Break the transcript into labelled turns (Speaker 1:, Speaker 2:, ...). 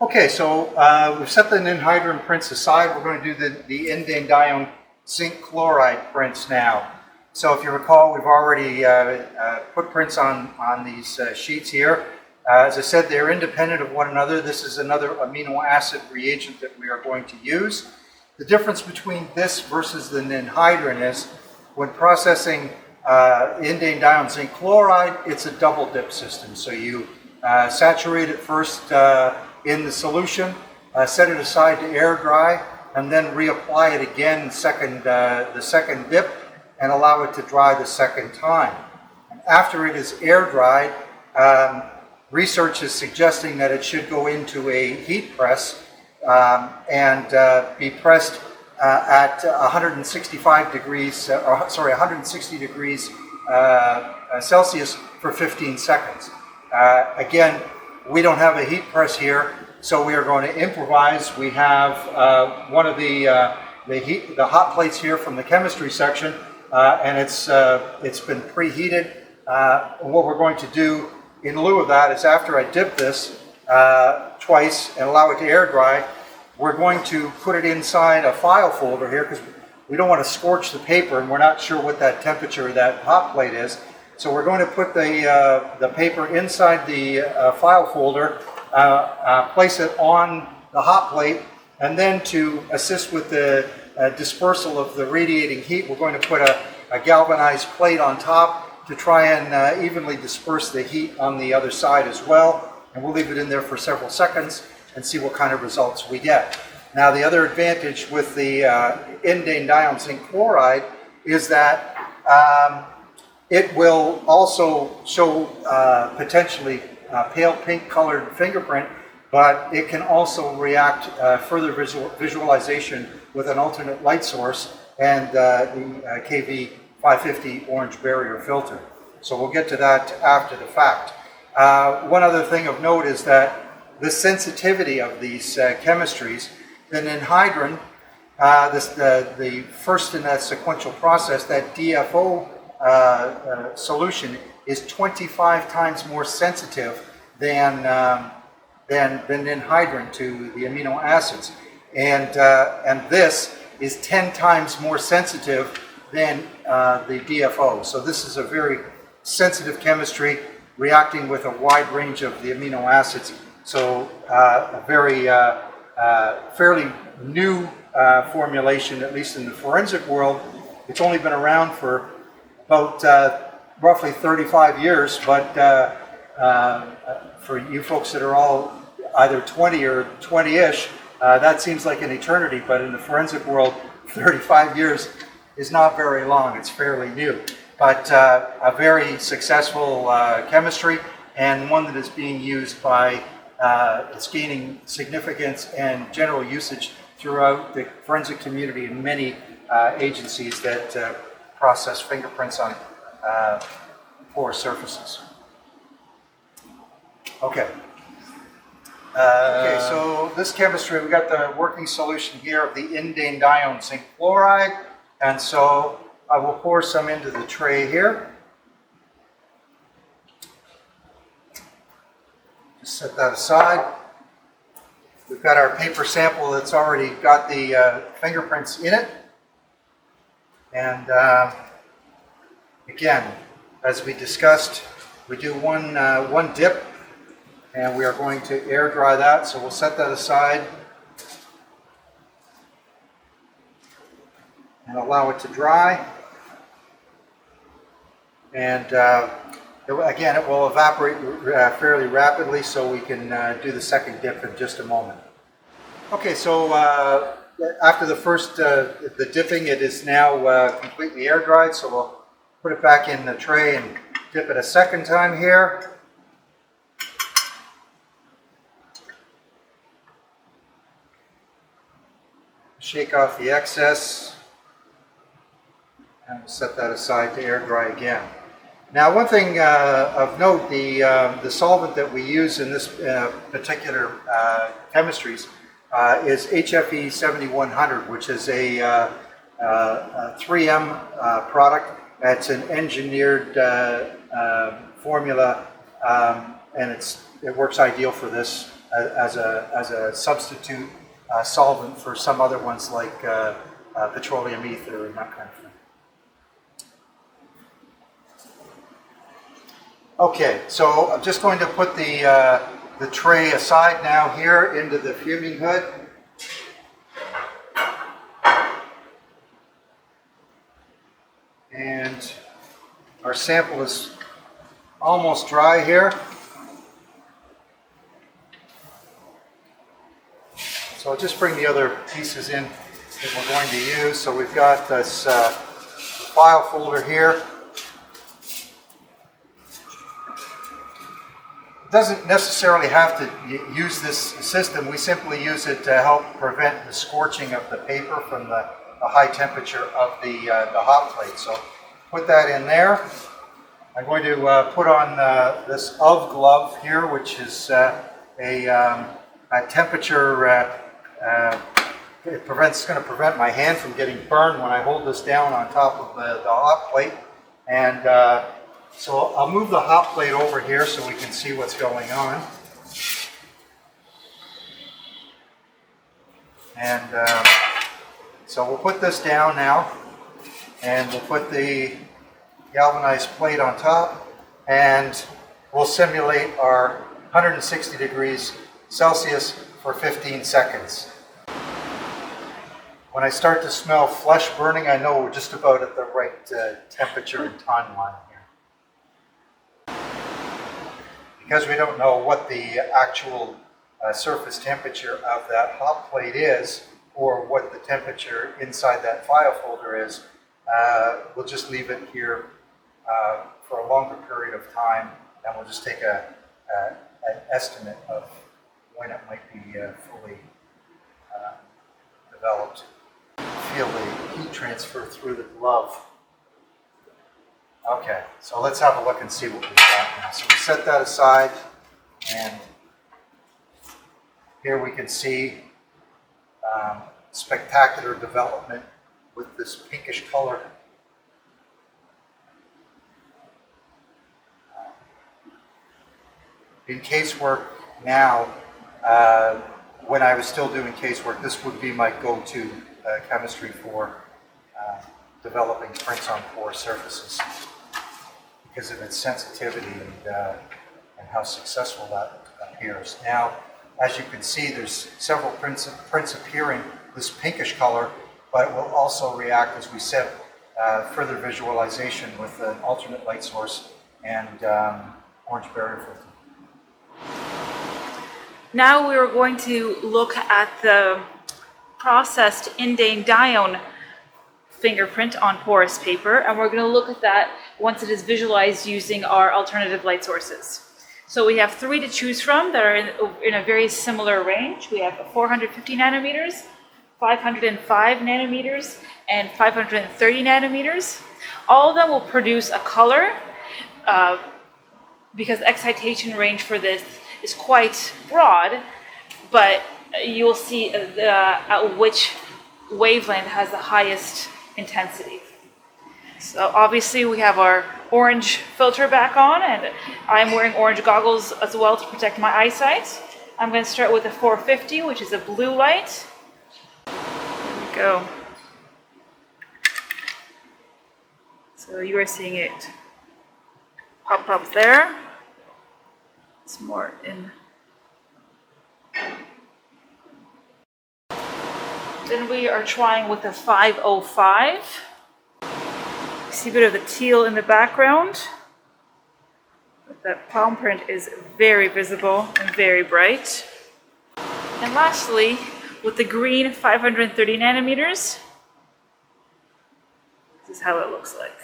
Speaker 1: Okay, so we've set the anhydride prints aside. We're going to do the Indanedione zinc chloride prints now. So if you recall, we've already put prints on these sheets here. As I said, they're independent of one another. This is another amino acid reagent that we are going to use. The difference between this versus the anhydride is when processing Indanedione zinc chloride, it's a double dip system. So you saturate it first in the solution, set it aside to air dry, and then reapply it again the second dip and allow it to dry the second time. And after it is air dried, research is suggesting that it should go into a heat press and be pressed at 165 degrees, 160 degrees Celsius for 15 seconds. Again, we don't have a heat press here, so we are going to improvise. We have one of the hot plates here from the chemistry section, and it's been preheated. What we're going to do in lieu of that is, after I dip this twice and allow it to air dry, we're going to put it inside a file folder here because we don't want to scorch the paper, and we're not sure what that temperature of that hot plate is. So we're going to put the paper inside the file folder, place it on the hot plate, and then to assist with the dispersal of the radiating heat, we're going to put a galvanized plate on top to try and evenly disperse the heat on the other side as well. And we'll leave it in there for several seconds and see what kind of results we get. Now, the other advantage with the Indanedione zinc chloride is that it will also show potentially pale pink colored fingerprint, but it can also react further visualization with an alternate light source and the KV550 orange barrier filter. So we'll get to that after the fact. One other thing of note is that the sensitivity of these chemistries, the anhydride, the first in that sequential process, that DFO solution is 25 times more sensitive than anhydride to the amino acids, and this is 10 times more sensitive than the DFO. So this is a very sensitive chemistry reacting with a wide range of the amino acids. So a very fairly new formulation, at least in the forensic world. It's only been around for about roughly 35 years, but for you folks that are all either 20 or 20-ish, that seems like an eternity, but in the forensic world, 35 years is not very long. It's fairly new, but a very successful chemistry, and one that is being used by, it's gaining significance and general usage throughout the forensic community in many agencies that process fingerprints on porous surfaces. Okay. Okay, so this chemistry, we got the working solution here of the Indanedione zinc chloride, and so I will pour some into the tray here. Just set that aside. We've got our paper sample that's already got the fingerprints in it. And again, as we discussed, we do one dip, and we are going to air dry that. So we'll set that aside and allow it to dry. And again, it will evaporate fairly rapidly, so we can do the second dip in just a moment. Okay, so after the first the dipping, it is now completely air dried, so we'll put it back in the tray and dip it a second time here. Shake off the excess and set that aside to air dry again. Now, one thing of note, the solvent that we use in this particular chemistries is HFE 7100, which is a 3M product. It's an engineered formula, and it works ideal for this as a substitute solvent for some other ones like petroleum ether and that kind of thing. Okay, so I'm just going to put the tray aside now here into the fuming hood. And our sample is almost dry here. So I'll just bring the other pieces in that we're going to use. So we've got this file folder here. It doesn't necessarily have to use this system. We simply use it to help prevent the scorching of the paper from the high temperature of the hot plate. So put that in there. I'm going to put on this UV glove here, which is a temperature. It's going to prevent my hand from getting burned when I hold this down on top of the hot plate. And so I'll move the hot plate over here so we can see what's going on. And so we'll put this down now, and we'll put the galvanized plate on top, and we'll simulate our 160 degrees Celsius for 15 seconds. When I start to smell flesh burning, I know we're just about at the right temperature and timeline here. Because we don't know what the actual surface temperature of that hot plate is, or what the temperature inside that file folder is, we'll just leave it here for a longer period of time, and we'll just take an estimate of when it might be fully developed. Feel the heat transfer through the glove. Okay, so let's have a look and see what we've got now. So we set that aside, and here we can see spectacular development with this pinkish color. In casework now, when I was still doing casework, this would be my go-to chemistry for developing prints on porous surfaces because of its sensitivity and how successful that appears. Now, as you can see, there's several prints appearing this pinkish color, but it will also react, as we said, further visualization with an alternate light source and orange barrier filter.
Speaker 2: Now we're going to look at the processed Indanedione fingerprint on porous paper, and we're going to look at that once it is visualized using our alternative light sources. So we have 3 to choose from that are in a very similar range. We have 450 nanometers, 505 nanometers, and 530 nanometers. All of them will produce a color because excitation range for this is quite broad, but you'll see at which wavelength has the highest intensity. So obviously we have our orange filter back on, and I'm wearing orange goggles as well to protect my eyesight. I'm going to start with a 450, which is a blue light. There we go. So you are seeing it pop up there. It's more in. Then we are trying with a 505. You see a bit of the teal in the background. But that palm print is very visible and very bright. And lastly, with the green 530 nanometers, this is how it looks like.